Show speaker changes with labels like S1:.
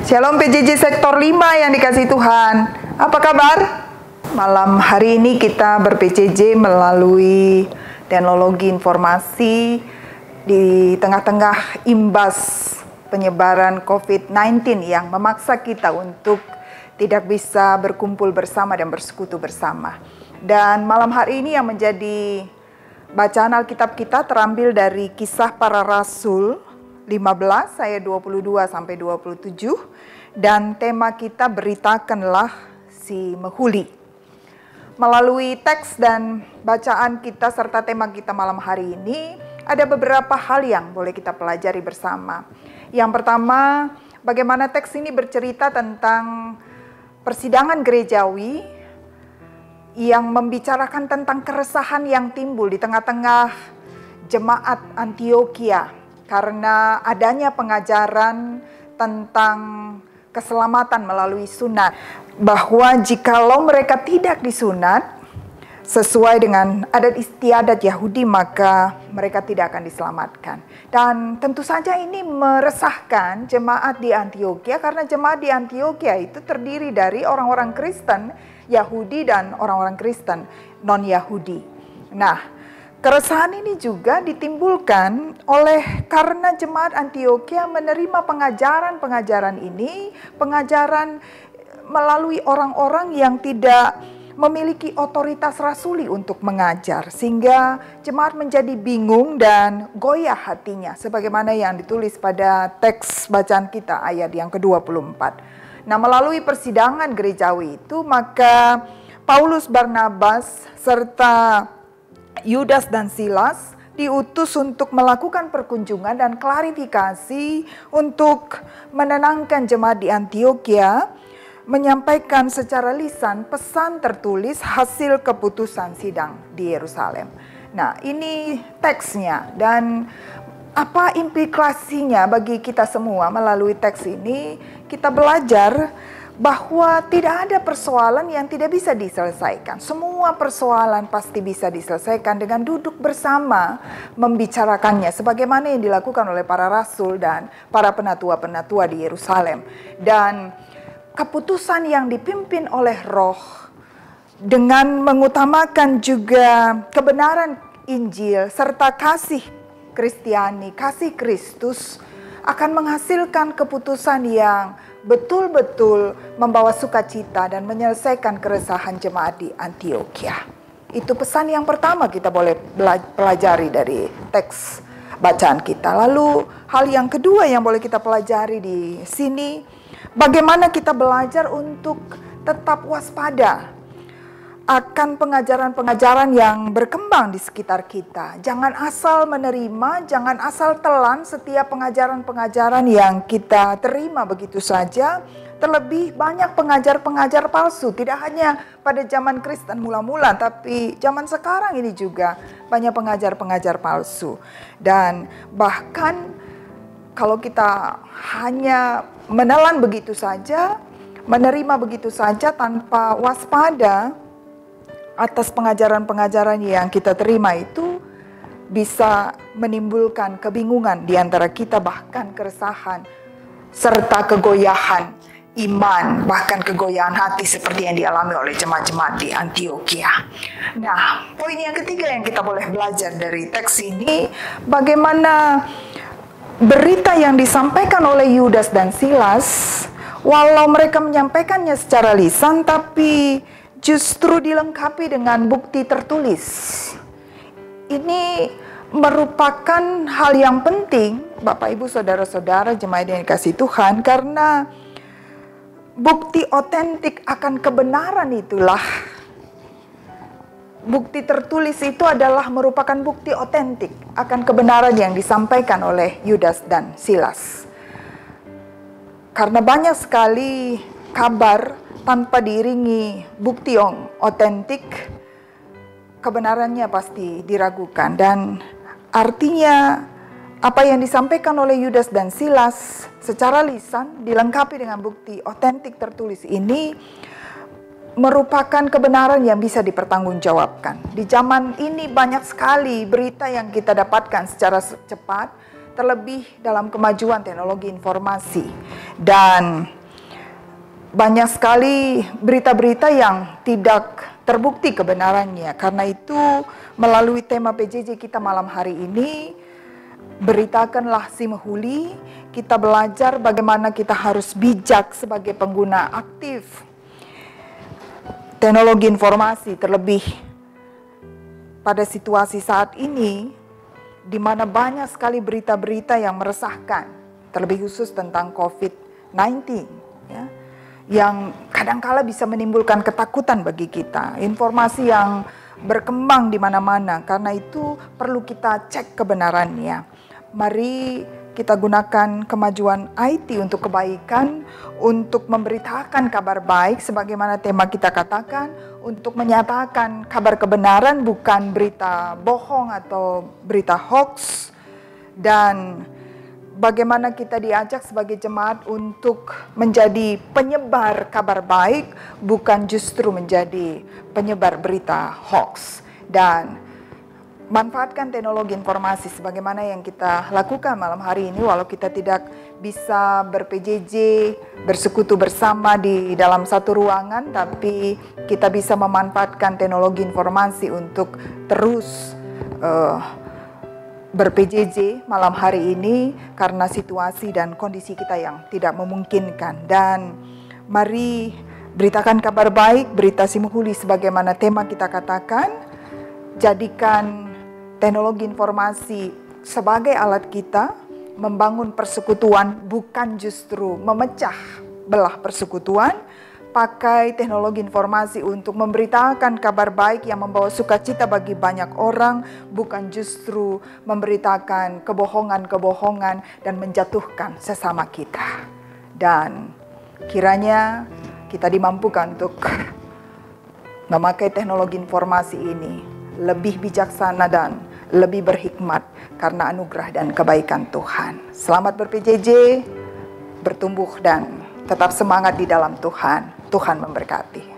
S1: Shalom PJJ Sektor 5 yang dikasihi Tuhan. Apa kabar? Malam hari ini kita ber-PJJ melalui teknologi informasi di tengah-tengah imbas penyebaran COVID-19 yang memaksa kita untuk tidak bisa berkumpul bersama dan bersekutu bersama. Dan malam hari ini yang menjadi bacaan Alkitab kita terambil dari Kisah Para Rasul 15 ayat 22 sampai 27 dan tema kita beritakanlah si Mehuli. Melalui teks dan bacaan kita serta tema kita malam hari ini ada beberapa hal yang boleh kita pelajari bersama. Yang pertama, bagaimana teks ini bercerita tentang persidangan gerejawi yang membicarakan tentang keresahan yang timbul di tengah-tengah jemaat Antiokhia karena adanya pengajaran tentang keselamatan melalui sunat, bahwa jikalau mereka tidak disunat sesuai dengan adat istiadat Yahudi maka mereka tidak akan diselamatkan. Dan tentu saja ini meresahkan jemaat di Antiokhia karena jemaat di Antiokhia itu terdiri dari orang-orang Kristen Yahudi dan orang-orang Kristen non-Yahudi. Nah, keresahan ini juga ditimbulkan oleh karena jemaat Antiokhia menerima pengajaran ini, pengajaran melalui orang-orang yang tidak memiliki otoritas rasuli untuk mengajar. Sehingga jemaat menjadi bingung dan goyah hatinya. Sebagaimana yang ditulis pada teks bacaan kita ayat yang ke-24. Nah, melalui persidangan gerejawi itu maka Paulus, Barnabas, serta Yudas dan Silas diutus untuk melakukan perkunjungan dan klarifikasi untuk menenangkan jemaat di Antiokhia, menyampaikan secara lisan pesan tertulis hasil keputusan sidang di Yerusalem. Nah, ini teksnya dan apa implikasinya bagi kita semua melalui teks ini. Kita belajar bahwa tidak ada persoalan yang tidak bisa diselesaikan. Semua persoalan pasti bisa diselesaikan dengan duduk bersama membicarakannya sebagaimana yang dilakukan oleh para rasul dan para penatua-penatua di Yerusalem. Dan keputusan yang dipimpin oleh Roh dengan mengutamakan juga kebenaran Injil serta kasih Kristiani, kasih Kristus akan menghasilkan keputusan yang betul-betul membawa sukacita dan menyelesaikan keresahan jemaat di Antiokhia. Itu pesan yang pertama kita boleh pelajari dari teks bacaan kita. Lalu hal yang kedua yang boleh kita pelajari di sini, bagaimana kita belajar untuk tetap waspada akan pengajaran-pengajaran yang berkembang di sekitar kita. Jangan asal menerima, jangan asal telan setiap pengajaran-pengajaran yang kita terima begitu saja. Terlebih banyak pengajar-pengajar palsu, tidak hanya pada zaman Kristen mula-mula, tapi zaman sekarang ini juga banyak pengajar-pengajar palsu. Dan bahkan kalau kita hanya menelan begitu saja, menerima begitu saja tanpa waspada atas pengajaran-pengajaran yang kita terima, itu bisa menimbulkan kebingungan di antara kita, bahkan keresahan serta kegoyahan iman, bahkan kegoyahan hati seperti yang dialami oleh jemaat-jemaat di Antiokhia. Nah, poin yang ketiga yang kita boleh belajar dari teks ini, bagaimana berita yang disampaikan oleh Yudas dan Silas, walau mereka menyampaikannya secara lisan, tapi justru dilengkapi dengan bukti tertulis. Ini merupakan hal yang penting, Bapak Ibu Saudara-saudara jemaat yang dikasihi Tuhan, karena bukti otentik akan kebenaran itulah. Bukti tertulis itu adalah merupakan bukti otentik akan kebenaran yang disampaikan oleh Yudas dan Silas. Karena banyak sekali kabar tanpa diiringi bukti yang otentik, kebenarannya pasti diragukan. Dan artinya apa yang disampaikan oleh Yudas dan Silas secara lisan dilengkapi dengan bukti otentik tertulis ini merupakan kebenaran yang bisa dipertanggungjawabkan. Di zaman ini banyak sekali berita yang kita dapatkan secara cepat, terlebih dalam kemajuan teknologi informasi. Dan banyak sekali berita-berita yang tidak terbukti kebenarannya. Karena itu melalui tema PJJ kita malam hari ini, beritakanlah si Mehuli, kita belajar bagaimana kita harus bijak sebagai pengguna aktif teknologi informasi, terlebih pada situasi saat ini di mana banyak sekali berita-berita yang meresahkan, terlebih khusus tentang COVID-19 ya, yang kadangkala bisa menimbulkan ketakutan bagi kita. Informasi yang berkembang di mana-mana, karena itu perlu kita cek kebenarannya. Mari kita gunakan kemajuan IT untuk kebaikan, untuk memberitakan kabar baik sebagaimana tema kita katakan, untuk menyatakan kabar kebenaran bukan berita bohong atau berita hoax, dan bagaimana kita diajak sebagai jemaat untuk menjadi penyebar kabar baik, bukan justru menjadi penyebar berita hoax. Dan manfaatkan teknologi informasi sebagaimana yang kita lakukan malam hari ini, walau kita tidak bisa ber-PJJ, bersekutu bersama di dalam satu ruangan, tapi kita bisa memanfaatkan teknologi informasi untuk terus ber-PJJ malam hari ini karena situasi dan kondisi kita yang tidak memungkinkan. Dan mari beritakan kabar baik, berita si Mehuli sebagaimana tema kita katakan. Jadikan teknologi informasi sebagai alat kita membangun persekutuan, bukan justru memecah belah persekutuan. Pakai teknologi informasi untuk memberitakan kabar baik yang membawa sukacita bagi banyak orang, bukan justru memberitakan kebohongan-kebohongan dan menjatuhkan sesama kita. Dan kiranya kita dimampukan untuk memakai teknologi informasi ini lebih bijaksana dan lebih berhikmat karena anugerah dan kebaikan Tuhan. Selamat ber-PJJ, bertumbuh dan tetap semangat di dalam Tuhan. Tuhan memberkati.